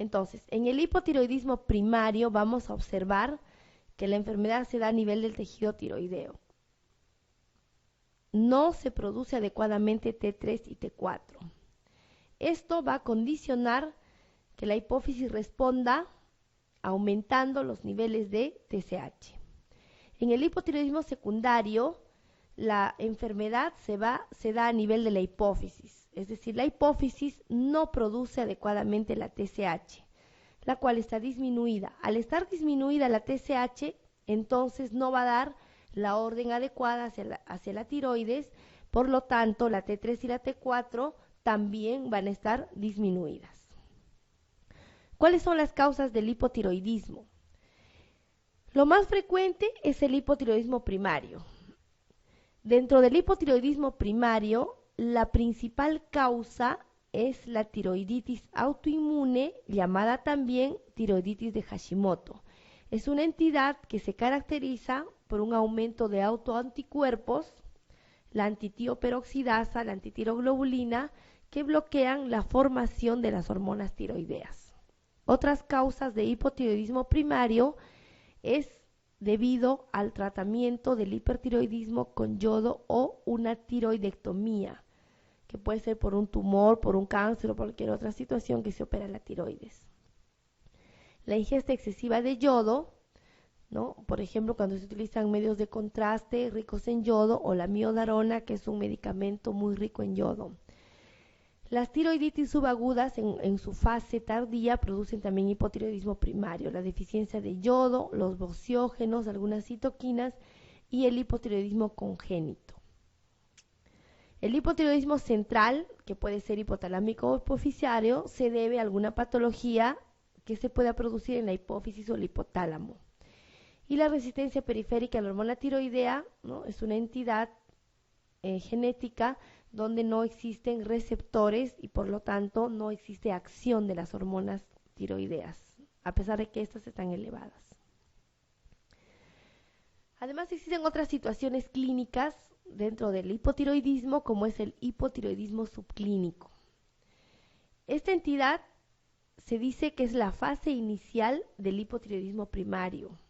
Entonces, en el hipotiroidismo primario vamos a observar que la enfermedad se da a nivel del tejido tiroideo. No se produce adecuadamente T3 y T4. Esto va a condicionar que la hipófisis responda aumentando los niveles de TSH. En el hipotiroidismo secundario, la enfermedad se da a nivel de la hipófisis, es decir, la hipófisis no produce adecuadamente la TSH, la cual está disminuida. Al estar disminuida la TSH, entonces no va a dar la orden adecuada hacia la tiroides, por lo tanto la T3 y la T4 también van a estar disminuidas. ¿Cuáles son las causas del hipotiroidismo? Lo más frecuente es el hipotiroidismo primario. Dentro del hipotiroidismo primario, la principal causa es la tiroiditis autoinmune, llamada también tiroiditis de Hashimoto. Es una entidad que se caracteriza por un aumento de autoanticuerpos, la antitioperoxidasa, la antitiroglobulina, que bloquean la formación de las hormonas tiroideas. Otras causas de hipotiroidismo primario es debido al tratamiento del hipertiroidismo con yodo o una tiroidectomía, que puede ser por un tumor, por un cáncer o por cualquier otra situación que se opera la tiroides. La ingesta excesiva de yodo, ¿no? Por ejemplo, cuando se utilizan medios de contraste ricos en yodo, o la miodarona, que es un medicamento muy rico en yodo. Las tiroiditis subagudas en su fase tardía producen también hipotiroidismo primario, la deficiencia de yodo, los boxiógenos, algunas citoquinas y el hipotiroidismo congénito. El hipotiroidismo central, que puede ser hipotalámico o hipoficiario, se debe a alguna patología que se pueda producir en la hipófisis o el hipotálamo. Y la resistencia periférica a la hormona tiroidea, ¿no? Es una entidad genética donde no existen receptores y por lo tanto no existe acción de las hormonas tiroideas, a pesar de que estas están elevadas. Además existen otras situaciones clínicas dentro del hipotiroidismo, como es el hipotiroidismo subclínico. Esta entidad se dice que es la fase inicial del hipotiroidismo primario,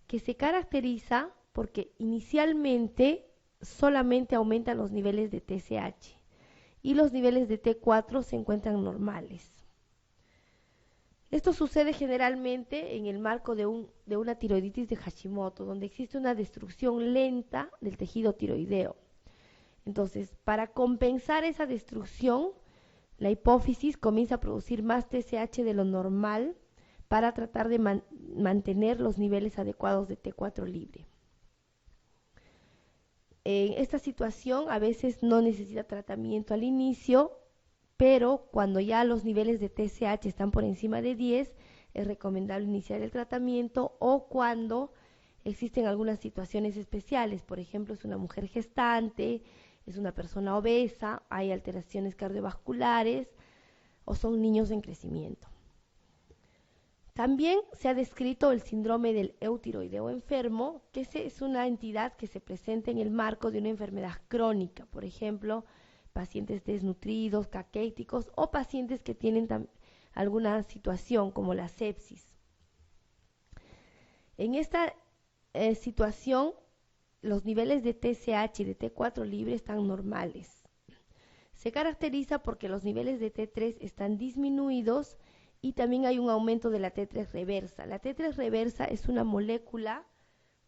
que se caracteriza porque inicialmente solamente aumentan los niveles de TSH y los niveles de T4 se encuentran normales. Esto sucede generalmente en el marco de una tiroiditis de Hashimoto, donde existe una destrucción lenta del tejido tiroideo. Entonces, para compensar esa destrucción, la hipófisis comienza a producir más TSH de lo normal para tratar de mantener los niveles adecuados de T4 libre. En esta situación a veces no necesita tratamiento al inicio, pero cuando ya los niveles de TSH están por encima de 10, es recomendable iniciar el tratamiento, o cuando existen algunas situaciones especiales, por ejemplo, es una mujer gestante, es una persona obesa, hay alteraciones cardiovasculares o son niños en crecimiento. También se ha descrito el síndrome del eutiroideo enfermo, que es una entidad que se presenta en el marco de una enfermedad crónica, por ejemplo, pacientes desnutridos, caquéticos o pacientes que tienen alguna situación como la sepsis. En esta situación, los niveles de TSH y de T4 libre están normales. Se caracteriza porque los niveles de T3 están disminuidos y también hay un aumento de la T3 reversa. La T3 reversa es una molécula,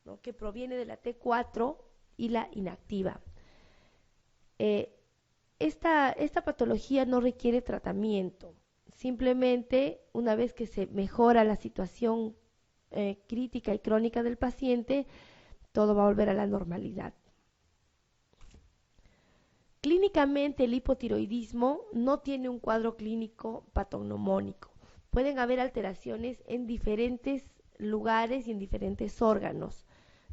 ¿no?, que proviene de la T4 y la inactiva. Esta patología no requiere tratamiento. Simplemente, una vez que se mejora la situación crítica y crónica del paciente, todo va a volver a la normalidad. Clínicamente, el hipotiroidismo no tiene un cuadro clínico patognomónico. Pueden haber alteraciones en diferentes lugares y en diferentes órganos.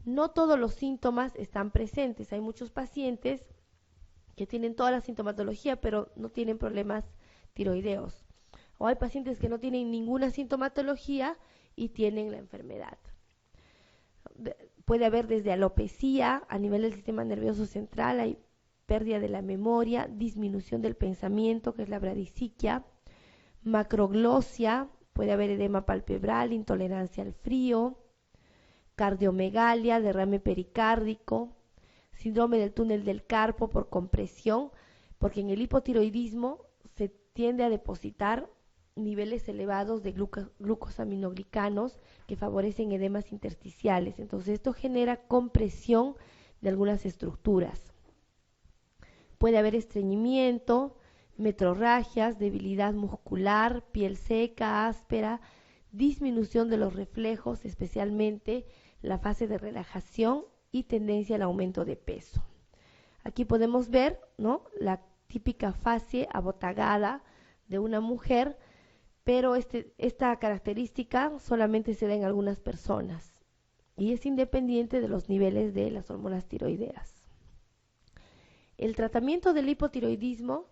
No todos los síntomas están presentes. Hay muchos pacientes que tienen toda la sintomatología, pero no tienen problemas tiroideos. O hay pacientes que no tienen ninguna sintomatología y tienen la enfermedad. Puede haber desde alopecia a nivel del sistema nervioso central, hay pérdida de la memoria, disminución del pensamiento, que es la bradisiquia, macroglosia, Puede haber edema palpebral, intolerancia al frío, cardiomegalia, derrame pericárdico, síndrome del túnel del carpo por compresión, porque en el hipotiroidismo se tiende a depositar niveles elevados de glucosaminoglicanos que favorecen edemas intersticiales. Entonces esto genera compresión de algunas estructuras. Puede haber estreñimiento, metrorragias, debilidad muscular, piel seca, áspera, disminución de los reflejos, especialmente la fase de relajación y tendencia al aumento de peso. Aquí podemos ver, ¿no?, la típica fase abotagada de una mujer, pero esta característica solamente se da en algunas personas y es independiente de los niveles de las hormonas tiroideas. El tratamiento del hipotiroidismo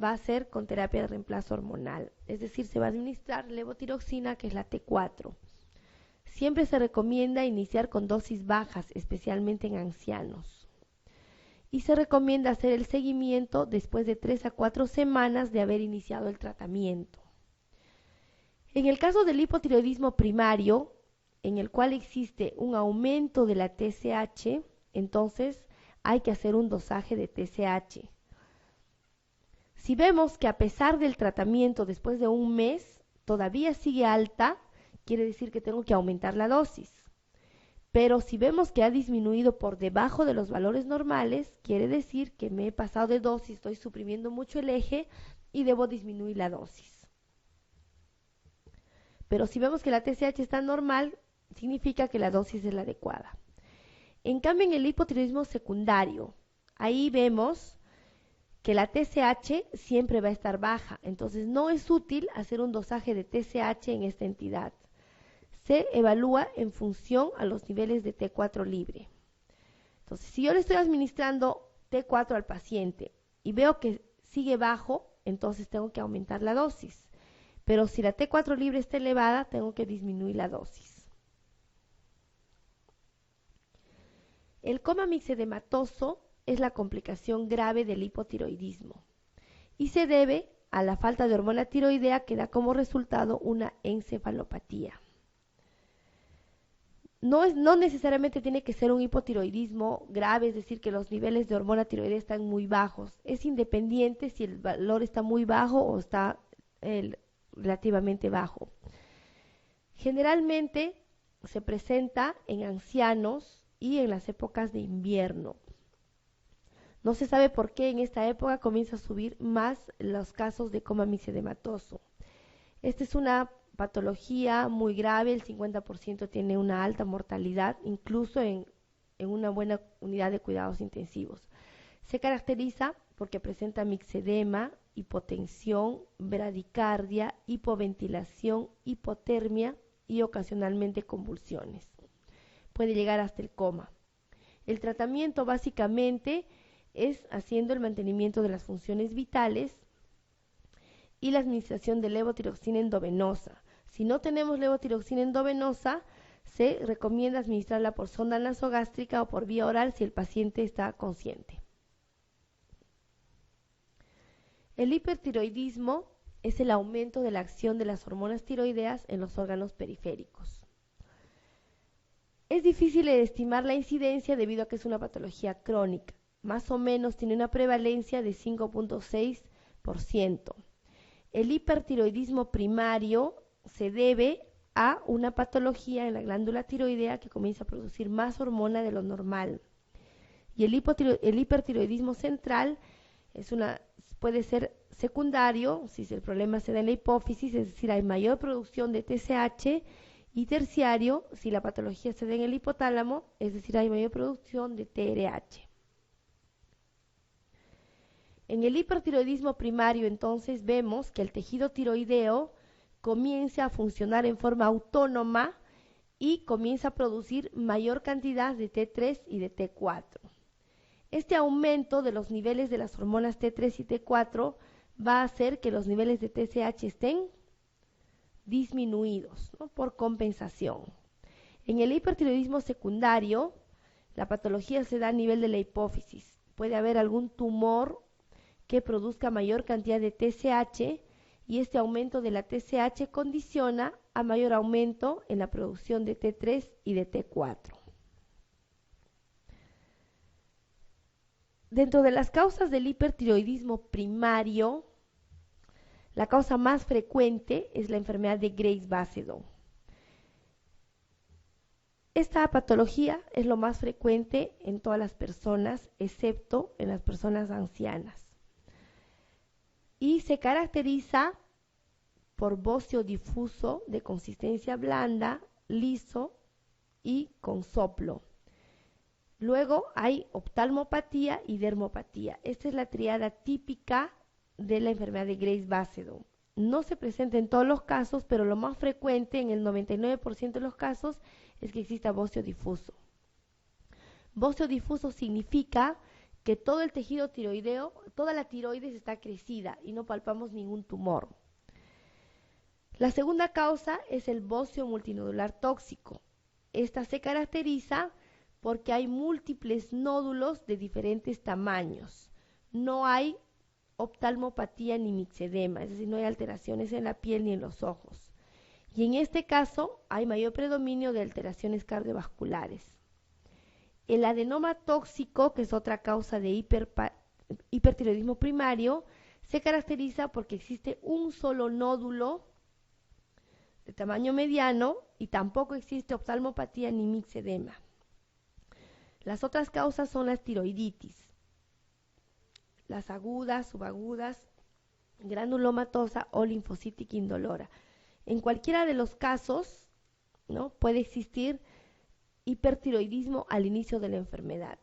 va a ser con terapia de reemplazo hormonal, es decir, se va a administrar levotiroxina, que es la T4. Siempre se recomienda iniciar con dosis bajas, especialmente en ancianos. Y se recomienda hacer el seguimiento después de 3 a 4 semanas de haber iniciado el tratamiento. En el caso del hipotiroidismo primario, en el cual existe un aumento de la TSH, entonces hay que hacer un dosaje de TSH. Si vemos que a pesar del tratamiento después de un mes todavía sigue alta, quiere decir que tengo que aumentar la dosis. Pero si vemos que ha disminuido por debajo de los valores normales, quiere decir que me he pasado de dosis, estoy suprimiendo mucho el eje y debo disminuir la dosis. Pero si vemos que la TSH está normal, significa que la dosis es la adecuada. En cambio, en el hipotiroidismo secundario, ahí vemos que la TSH siempre va a estar baja, entonces no es útil hacer un dosaje de TSH en esta entidad. Se evalúa en función a los niveles de T4 libre. Entonces, si yo le estoy administrando T4 al paciente y veo que sigue bajo, entonces tengo que aumentar la dosis. Pero si la T4 libre está elevada, tengo que disminuir la dosis. El coma mixedematoso es la complicación grave del hipotiroidismo y se debe a la falta de hormona tiroidea que da como resultado una encefalopatía. No necesariamente tiene que ser un hipotiroidismo grave, es decir, que los niveles de hormona tiroidea están muy bajos. Es independiente si el valor está muy bajo o está relativamente bajo. Generalmente se presenta en ancianos y en las épocas de invierno. No se sabe por qué en esta época comienza a subir más los casos de coma mixedematoso. Esta es una patología muy grave, el 50% tiene una alta mortalidad, incluso en una buena unidad de cuidados intensivos. Se caracteriza porque presenta mixedema, hipotensión, bradicardia, hipoventilación, hipotermia y ocasionalmente convulsiones. Puede llegar hasta el coma. El tratamiento básicamente es haciendo el mantenimiento de las funciones vitales y la administración de levotiroxina endovenosa. Si no tenemos levotiroxina endovenosa, se recomienda administrarla por sonda nasogástrica o por vía oral si el paciente está consciente. El hipertiroidismo es el aumento de la acción de las hormonas tiroideas en los órganos periféricos. Es difícil de estimar la incidencia debido a que es una patología crónica. Más o menos tiene una prevalencia de 5.6%. El hipertiroidismo primario se debe a una patología en la glándula tiroidea que comienza a producir más hormona de lo normal. Y el hipertiroidismo central puede ser secundario, si el problema se da en la hipófisis, es decir, hay mayor producción de TSH, y terciario, si la patología se da en el hipotálamo, es decir, hay mayor producción de TRH. En el hipertiroidismo primario, entonces, vemos que el tejido tiroideo comienza a funcionar en forma autónoma y comienza a producir mayor cantidad de T3 y de T4. Este aumento de los niveles de las hormonas T3 y T4 va a hacer que los niveles de TSH estén disminuidos, ¿no?, por compensación. En el hipertiroidismo secundario, la patología se da a nivel de la hipófisis. Puede haber algún tumor que produzca mayor cantidad de TSH y este aumento de la TSH condiciona a mayor aumento en la producción de T3 y de T4. Dentro de las causas del hipertiroidismo primario, la causa más frecuente es la enfermedad de Graves-Basedow. Esta patología es lo más frecuente en todas las personas, excepto en las personas ancianas. Y se caracteriza por bocio difuso de consistencia blanda, liso y con soplo. Luego hay oftalmopatía y dermopatía. Esta es la tríada típica de la enfermedad de Graves-Basedow. No se presenta en todos los casos, pero lo más frecuente en el 99% de los casos es que exista bocio difuso. Bocio difuso significa que todo el tejido tiroideo, toda la tiroides está crecida y no palpamos ningún tumor. La segunda causa es el bocio multinodular tóxico. Esta se caracteriza porque hay múltiples nódulos de diferentes tamaños. No hay oftalmopatía ni mixedema, es decir, no hay alteraciones en la piel ni en los ojos. Y en este caso hay mayor predominio de alteraciones cardiovasculares. El adenoma tóxico, que es otra causa de hipertiroidismo primario, se caracteriza porque existe un solo nódulo de tamaño mediano y tampoco existe oftalmopatía ni mixedema. Las otras causas son las tiroiditis, las agudas, subagudas, granulomatosa o linfocítica indolora. En cualquiera de los casos, ¿no?, puede existir hipertiroidismo al inicio de la enfermedad.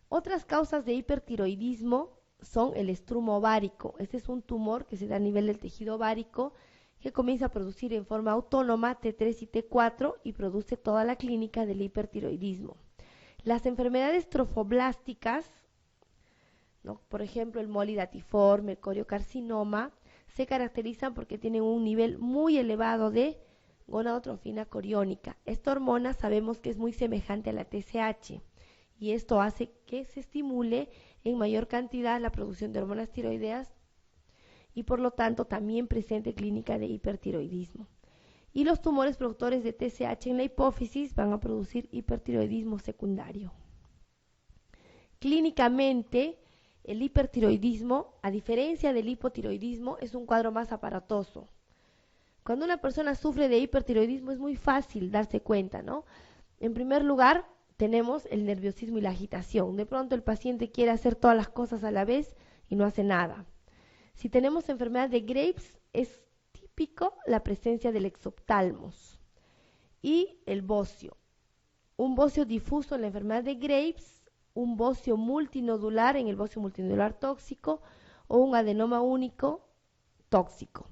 Otras causas de hipertiroidismo son el estrumo ovárico. Este es un tumor que se da a nivel del tejido ovárico que comienza a producir en forma autónoma T3 y T4 y produce toda la clínica del hipertiroidismo. Las enfermedades trofoblásticas, ¿no?, por ejemplo el molidatiforme, el coriocarcinoma, se caracterizan porque tienen un nivel muy elevado de gonadotrofina coriónica. Esta hormona sabemos que es muy semejante a la TSH y esto hace que se estimule en mayor cantidad la producción de hormonas tiroideas y por lo tanto también presente clínica de hipertiroidismo. Y los tumores productores de TSH en la hipófisis van a producir hipertiroidismo secundario. Clínicamente, el hipertiroidismo, a diferencia del hipotiroidismo, es un cuadro más aparatoso. Cuando una persona sufre de hipertiroidismo es muy fácil darse cuenta, ¿no? En primer lugar, tenemos el nerviosismo y la agitación. De pronto el paciente quiere hacer todas las cosas a la vez y no hace nada. Si tenemos enfermedad de Graves, es típico la presencia del exoptalmos y el bocio. Un bocio difuso en la enfermedad de Graves, un bocio multinodular en el bocio multinodular tóxico o un adenoma único tóxico.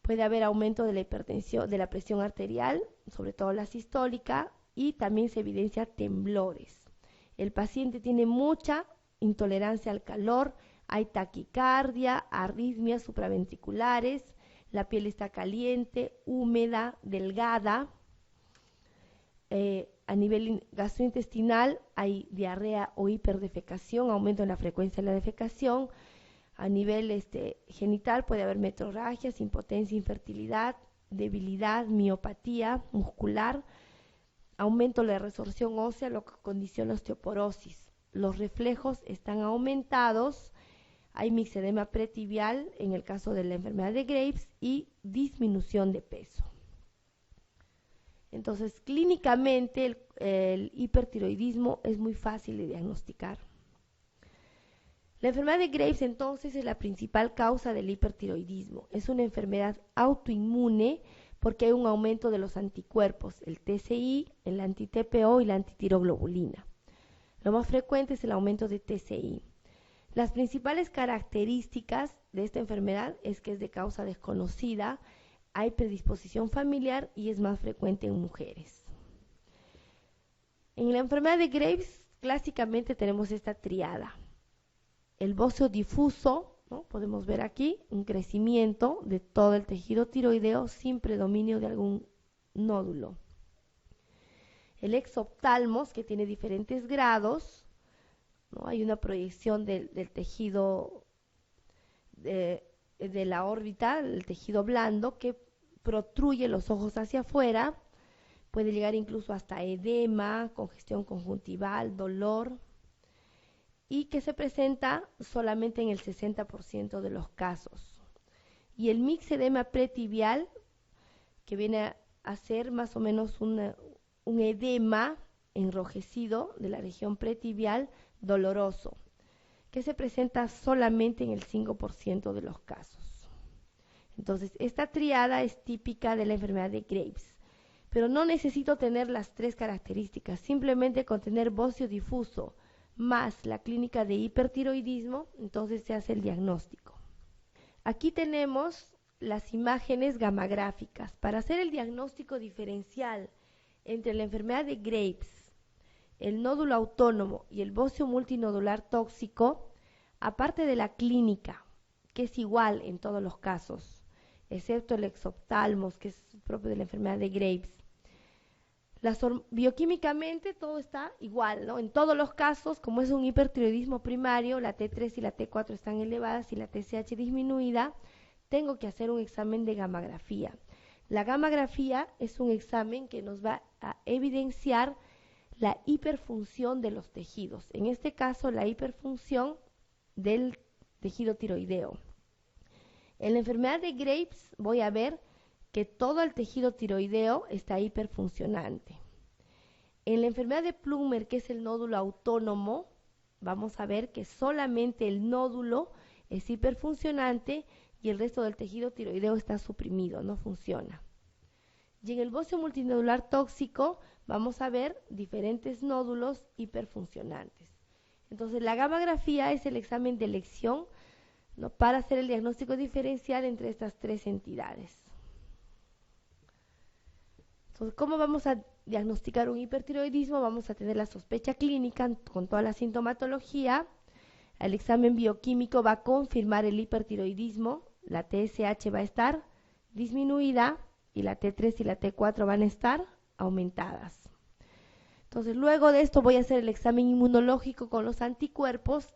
Puede haber aumento de la hipertensión, de la presión arterial, sobre todo la sistólica, y también se evidencia temblores. El paciente tiene mucha intolerancia al calor, hay taquicardia, arritmias supraventriculares, la piel está caliente, húmeda, delgada. A nivel gastrointestinal hay diarrea o hiperdefecación, aumento en la frecuencia de la defecación. A nivel genital puede haber metrorragias, impotencia, infertilidad, debilidad, miopatía muscular, aumento de la resorción ósea, lo que condiciona osteoporosis. Los reflejos están aumentados, hay mixedema pretibial en el caso de la enfermedad de Graves y disminución de peso. Entonces, clínicamente el hipertiroidismo es muy fácil de diagnosticar. La enfermedad de Graves entonces es la principal causa del hipertiroidismo. Es una enfermedad autoinmune porque hay un aumento de los anticuerpos, el TSI, el anti-TPO y la antitiroglobulina. Lo más frecuente es el aumento de TSI. Las principales características de esta enfermedad es que es de causa desconocida, hay predisposición familiar y es más frecuente en mujeres. En la enfermedad de Graves, clásicamente tenemos esta triada. El bocio difuso, ¿no?, podemos ver aquí un crecimiento de todo el tejido tiroideo sin predominio de algún nódulo. El exoptalmos, que tiene diferentes grados, ¿no?, hay una proyección del tejido de la órbita, el tejido blando, que protruye los ojos hacia afuera, puede llegar incluso hasta edema, congestión conjuntival, dolor, y que se presenta solamente en el 60% de los casos. Y el mixedema pretibial, que viene a ser más o menos un edema enrojecido de la región pretibial doloroso, que se presenta solamente en el 5% de los casos. Entonces, esta triada es típica de la enfermedad de Graves, pero no necesito tener las tres características, simplemente con tener bocio difuso más la clínica de hipertiroidismo, entonces se hace el diagnóstico. Aquí tenemos las imágenes gamagráficas. Para hacer el diagnóstico diferencial entre la enfermedad de Graves, el nódulo autónomo y el bocio multinodular tóxico, aparte de la clínica, que es igual en todos los casos, excepto el exoptalmos, que es propio de la enfermedad de Graves, bioquímicamente todo está igual, ¿no? En todos los casos, como es un hipertiroidismo primario, la T3 y la T4 están elevadas y la TSH disminuida, tengo que hacer un examen de gammagrafía. La gammagrafía es un examen que nos va a evidenciar la hiperfunción de los tejidos, en este caso la hiperfunción del tejido tiroideo. En la enfermedad de Graves voy a ver que todo el tejido tiroideo está hiperfuncionante. En la enfermedad de Plummer, que es el nódulo autónomo, vamos a ver que solamente el nódulo es hiperfuncionante y el resto del tejido tiroideo está suprimido, no funciona. Y en el bocio multinodular tóxico vamos a ver diferentes nódulos hiperfuncionantes. Entonces, la gammagrafía es el examen de elección, ¿no?, para hacer el diagnóstico diferencial entre estas tres entidades. Entonces, ¿cómo vamos a diagnosticar un hipertiroidismo? Vamos a tener la sospecha clínica con toda la sintomatología. El examen bioquímico va a confirmar el hipertiroidismo. La TSH va a estar disminuida y la T3 y la T4 van a estar aumentadas. Entonces, luego de esto voy a hacer el examen inmunológico con los anticuerpos.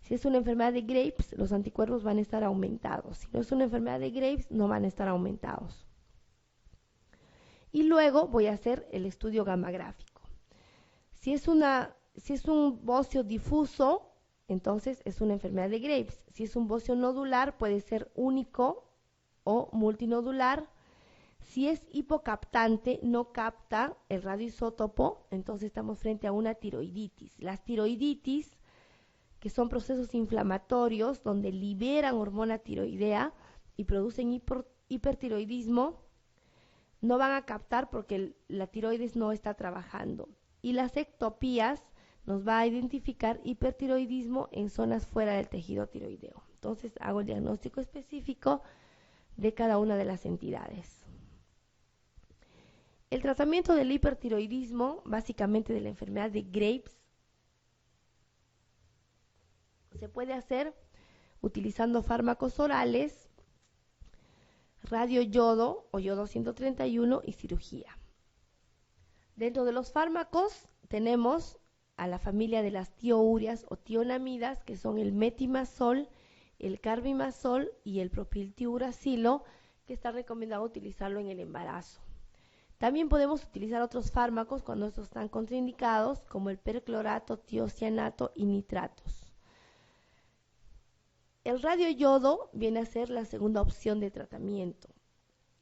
Si es una enfermedad de Graves, los anticuerpos van a estar aumentados. Si no es una enfermedad de Graves, no van a estar aumentados. Y luego voy a hacer el estudio gamagráfico. Si es un bocio difuso, entonces es una enfermedad de Graves. Si es un bocio nodular, puede ser único o multinodular. Si es hipocaptante, no capta el radioisótopo, entonces estamos frente a una tiroiditis. Las tiroiditis, que son procesos inflamatorios donde liberan hormona tiroidea y producen hipertiroidismo, no van a captar porque la tiroides no está trabajando. Y las ectopías nos va a identificar hipertiroidismo en zonas fuera del tejido tiroideo. Entonces hago el diagnóstico específico de cada una de las entidades. El tratamiento del hipertiroidismo, básicamente de la enfermedad de Graves, se puede hacer utilizando fármacos orales, radioyodo o yodo 131 y cirugía. Dentro de los fármacos tenemos a la familia de las tiourias o tionamidas, que son el metimazol, el carbimazol y el propiltiuracilo, que está recomendado utilizarlo en el embarazo. También podemos utilizar otros fármacos cuando estos están contraindicados, como el perclorato, tiocianato y nitratos. El radioyodo viene a ser la segunda opción de tratamiento,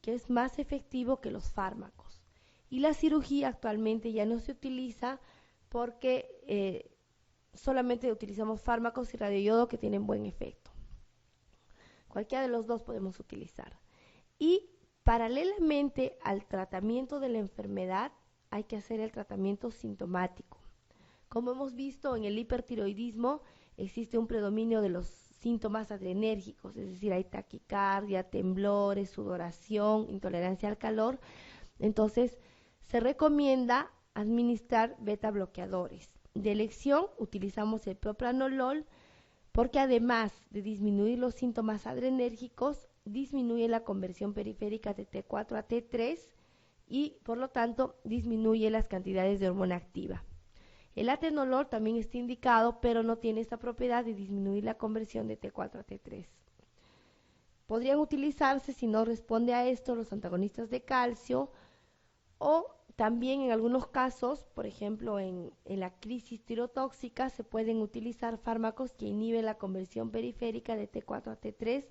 que es más efectivo que los fármacos. Y la cirugía actualmente ya no se utiliza porque solamente utilizamos fármacos y radioyodo que tienen buen efecto. Cualquiera de los dos podemos utilizar. Y paralelamente al tratamiento de la enfermedad hay que hacer el tratamiento sintomático. Como hemos visto en el hipertiroidismo, existe un predominio de los síntomas adrenérgicos, es decir, hay taquicardia, temblores, sudoración, intolerancia al calor. Entonces, se recomienda administrar beta bloqueadores. De elección, utilizamos el propranolol porque además de disminuir los síntomas adrenérgicos, disminuye la conversión periférica de T4 a T3 y, por lo tanto, disminuye las cantidades de hormona activa. El atenolol también está indicado, pero no tiene esta propiedad de disminuir la conversión de T4 a T3. Podrían utilizarse, si no responde a esto, los antagonistas de calcio, o también en algunos casos, por ejemplo en la crisis tirotóxica, se pueden utilizar fármacos que inhiben la conversión periférica de T4 a T3,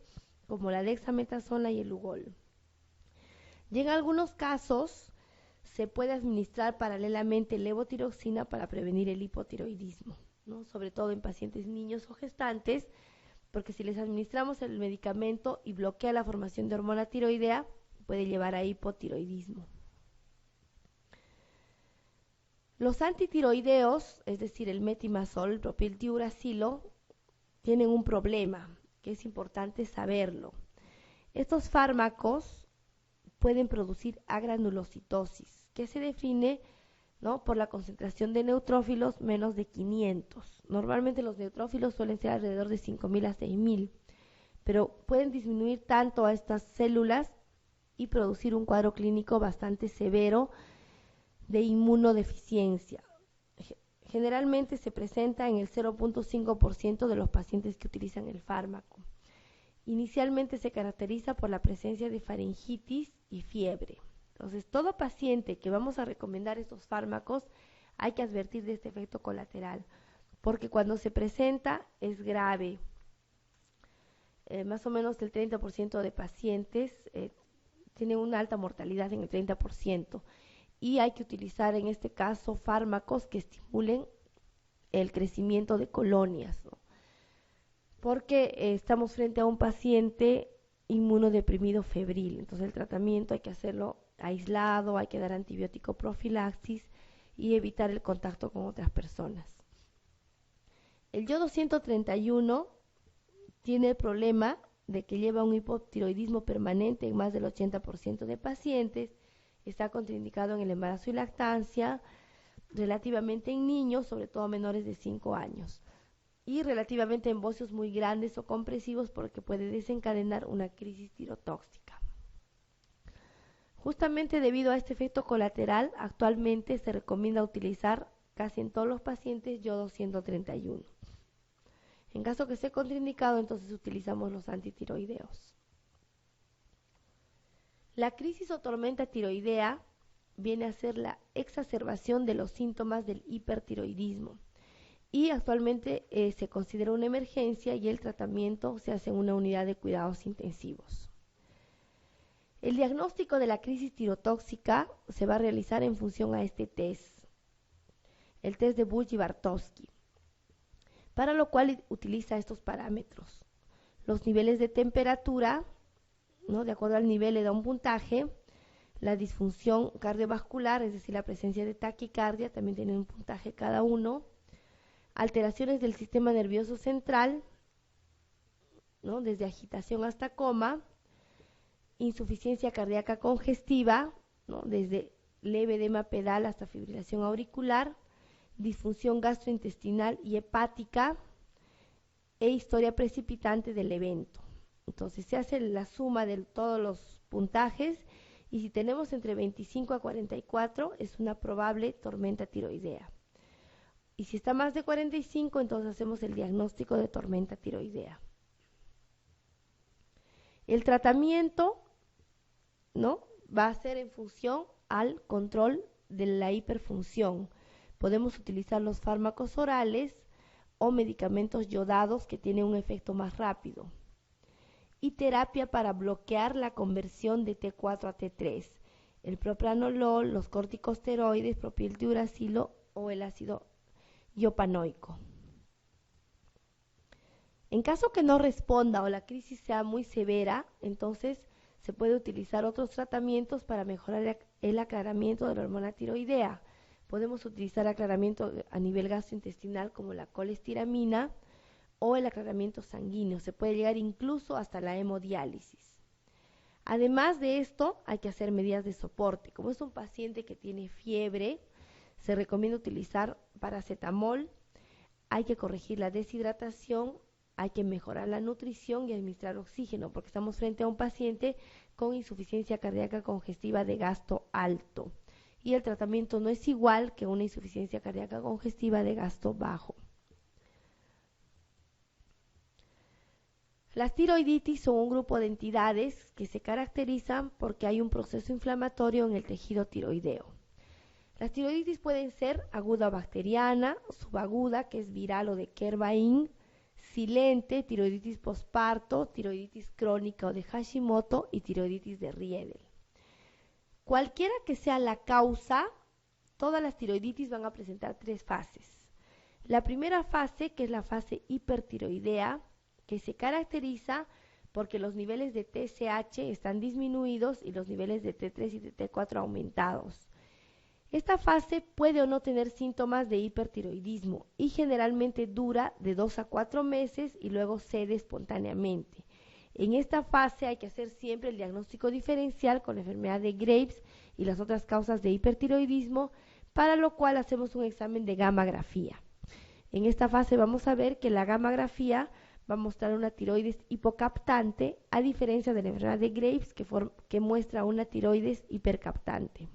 como la dexametasona y el lugol. Y en algunos casos se puede administrar paralelamente levotiroxina para prevenir el hipotiroidismo, ¿no? Sobre todo en pacientes niños o gestantes, porque si les administramos el medicamento y bloquea la formación de hormona tiroidea, puede llevar a hipotiroidismo. Los antitiroideos, es decir, el metimazol, el propiltiuracilo, tienen un problema, que es importante saberlo. Estos fármacos pueden producir agranulocitosis, que se define, ¿no?, por la concentración de neutrófilos menos de 500. Normalmente los neutrófilos suelen ser alrededor de 5.000 a 6.000, pero pueden disminuir tanto a estas células y producir un cuadro clínico bastante severo de inmunodeficiencia. Generalmente se presenta en el 0.5% de los pacientes que utilizan el fármaco. Inicialmente se caracteriza por la presencia de faringitis y fiebre. Entonces, todo paciente que vamos a recomendar estos fármacos hay que advertir de este efecto colateral, porque cuando se presenta es grave. Más o menos el 30% de pacientes tienen una alta mortalidad en el 30%, y hay que utilizar en este caso fármacos que estimulen el crecimiento de colonias, ¿no?, porque estamos frente a un paciente inmunodeprimido febril. Entonces el tratamiento hay que hacerlo aislado, hay que dar antibiótico profilaxis y evitar el contacto con otras personas. El yodo 131 tiene el problema de que lleva un hipotiroidismo permanente en más del 80% de pacientes, está contraindicado en el embarazo y lactancia, relativamente en niños, sobre todo menores de 5 años. Y relativamente en bocios muy grandes o compresivos, porque puede desencadenar una crisis tirotóxica. Justamente debido a este efecto colateral, actualmente se recomienda utilizar casi en todos los pacientes yodo 131. En caso que esté contraindicado, entonces utilizamos los antitiroideos. La crisis o tormenta tiroidea viene a ser la exacerbación de los síntomas del hipertiroidismo, y actualmente se considera una emergencia y el tratamiento se hace en una unidad de cuidados intensivos. El diagnóstico de la crisis tirotóxica se va a realizar en función a este test, el test de Busch-Bartovsky, para lo cual utiliza estos parámetros: los niveles de temperatura, ¿no?, de acuerdo al nivel le da un puntaje; la disfunción cardiovascular, es decir, la presencia de taquicardia, también tiene un puntaje cada uno; alteraciones del sistema nervioso central, ¿no?, desde agitación hasta coma; insuficiencia cardíaca congestiva, ¿no?, desde leve edema pedal hasta fibrilación auricular; disfunción gastrointestinal y hepática; e historia precipitante del evento. Entonces se hace la suma de todos los puntajes, y si tenemos entre 25 a 44 es una probable tormenta tiroidea. Y si está más de 45, entonces hacemos el diagnóstico de tormenta tiroidea. El tratamiento, ¿no?, va a ser en función al control de la hiperfunción. Podemos utilizar los fármacos orales o medicamentos yodados que tienen un efecto más rápido. Y terapia para bloquear la conversión de T4 a T3, el propranolol, los corticosteroides, propiltiuracilo o el ácido iopanoico. En caso que no responda o la crisis sea muy severa, entonces se puede utilizar otros tratamientos para mejorar el aclaramiento de la hormona tiroidea. Podemos utilizar aclaramiento a nivel gastrointestinal como la colestiramina o el aclaramiento sanguíneo. Se puede llegar incluso hasta la hemodiálisis. Además de esto, hay que hacer medidas de soporte. Como es un paciente que tiene fiebre, se recomienda utilizar paracetamol, hay que corregir la deshidratación, hay que mejorar la nutrición y administrar oxígeno, porque estamos frente a un paciente con insuficiencia cardíaca congestiva de gasto alto. y el tratamiento no es igual que una insuficiencia cardíaca congestiva de gasto bajo. Las tiroiditis son un grupo de entidades que se caracterizan porque hay un proceso inflamatorio en el tejido tiroideo. Las tiroiditis pueden ser aguda o bacteriana, subaguda, que es viral o de Kerr-Weill, silente, tiroiditis posparto, tiroiditis crónica o de Hashimoto y tiroiditis de Riedel. Cualquiera que sea la causa, todas las tiroiditis van a presentar 3 fases. La primera fase, que es la fase hipertiroidea, que se caracteriza porque los niveles de TSH están disminuidos y los niveles de T3 y de T4 aumentados. Esta fase puede o no tener síntomas de hipertiroidismo y generalmente dura de 2 a 4 meses y luego cede espontáneamente. En esta fase hay que hacer siempre el diagnóstico diferencial con la enfermedad de Graves y las otras causas de hipertiroidismo, para lo cual hacemos un examen de gammagrafía. En esta fase vamos a ver que la gammagrafía va a mostrar una tiroides hipocaptante, a diferencia de la enfermedad de Graves, que muestra una tiroides hipercaptante.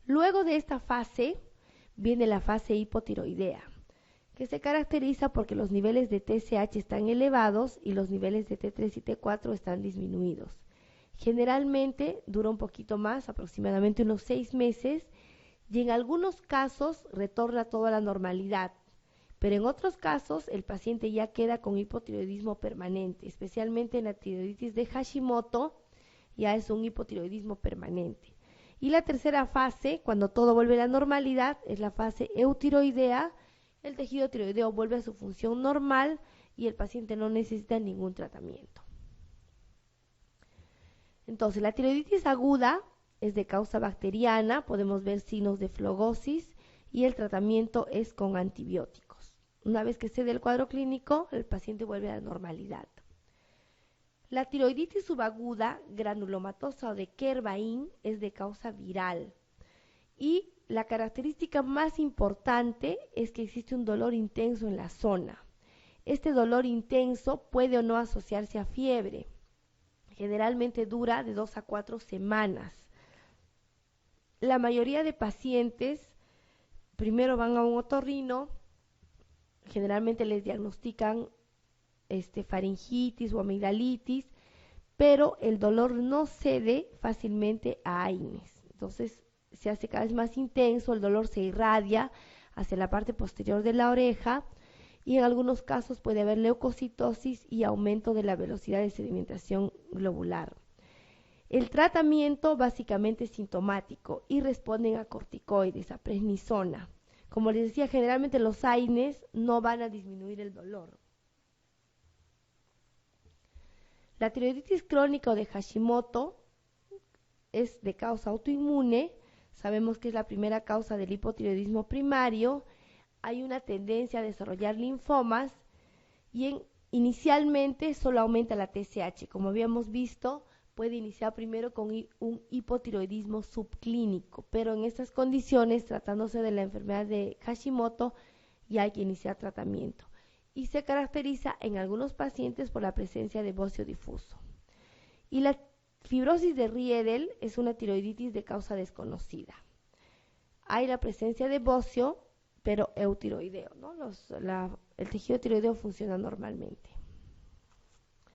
Luego de esta fase viene la fase hipotiroidea, que se caracteriza porque los niveles de TSH están elevados y los niveles de T3 y T4 están disminuidos. Generalmente dura un poquito más, aproximadamente unos 6 meses, y en algunos casos retorna toda la normalidad, pero en otros casos el paciente ya queda con hipotiroidismo permanente, especialmente en la tiroiditis de Hashimoto, ya es un hipotiroidismo permanente. Y la tercera fase, cuando todo vuelve a la normalidad, es la fase eutiroidea. El tejido tiroideo vuelve a su función normal y el paciente no necesita ningún tratamiento. Entonces, la tiroiditis aguda es de causa bacteriana, podemos ver signos de flogosis y el tratamiento es con antibióticos. Una vez que cede el cuadro clínico, el paciente vuelve a la normalidad. La tiroiditis subaguda, granulomatosa o de Kerr-Weill es de causa viral y la característica más importante es que existe un dolor intenso en la zona. Este dolor intenso puede o no asociarse a fiebre. Generalmente dura de 2 a 4 semanas. La mayoría de pacientes primero van a un otorrino, generalmente les diagnostican faringitis o amigdalitis, pero el dolor no cede fácilmente a AINES. Entonces se hace cada vez más intenso, el dolor se irradia hacia la parte posterior de la oreja y en algunos casos puede haber leucocitosis y aumento de la velocidad de sedimentación globular. El tratamiento básicamente es sintomático y responden a corticoides, a prednisona. Como les decía, generalmente los AINES no van a disminuir el dolor. La tiroiditis crónica o de Hashimoto es de causa autoinmune. Sabemos que es la primera causa del hipotiroidismo primario. Hay una tendencia a desarrollar linfomas y inicialmente solo aumenta la TSH. Como habíamos visto, puede iniciar primero con un hipotiroidismo subclínico, pero en estas condiciones, tratándose de la enfermedad de Hashimoto, ya hay que iniciar tratamiento. Y se caracteriza en algunos pacientes por la presencia de bocio difuso. Y la fibrosis de Riedel es una tiroiditis de causa desconocida. Hay la presencia de bocio, pero eutiroideo, ¿no? El tejido tiroideo funciona normalmente.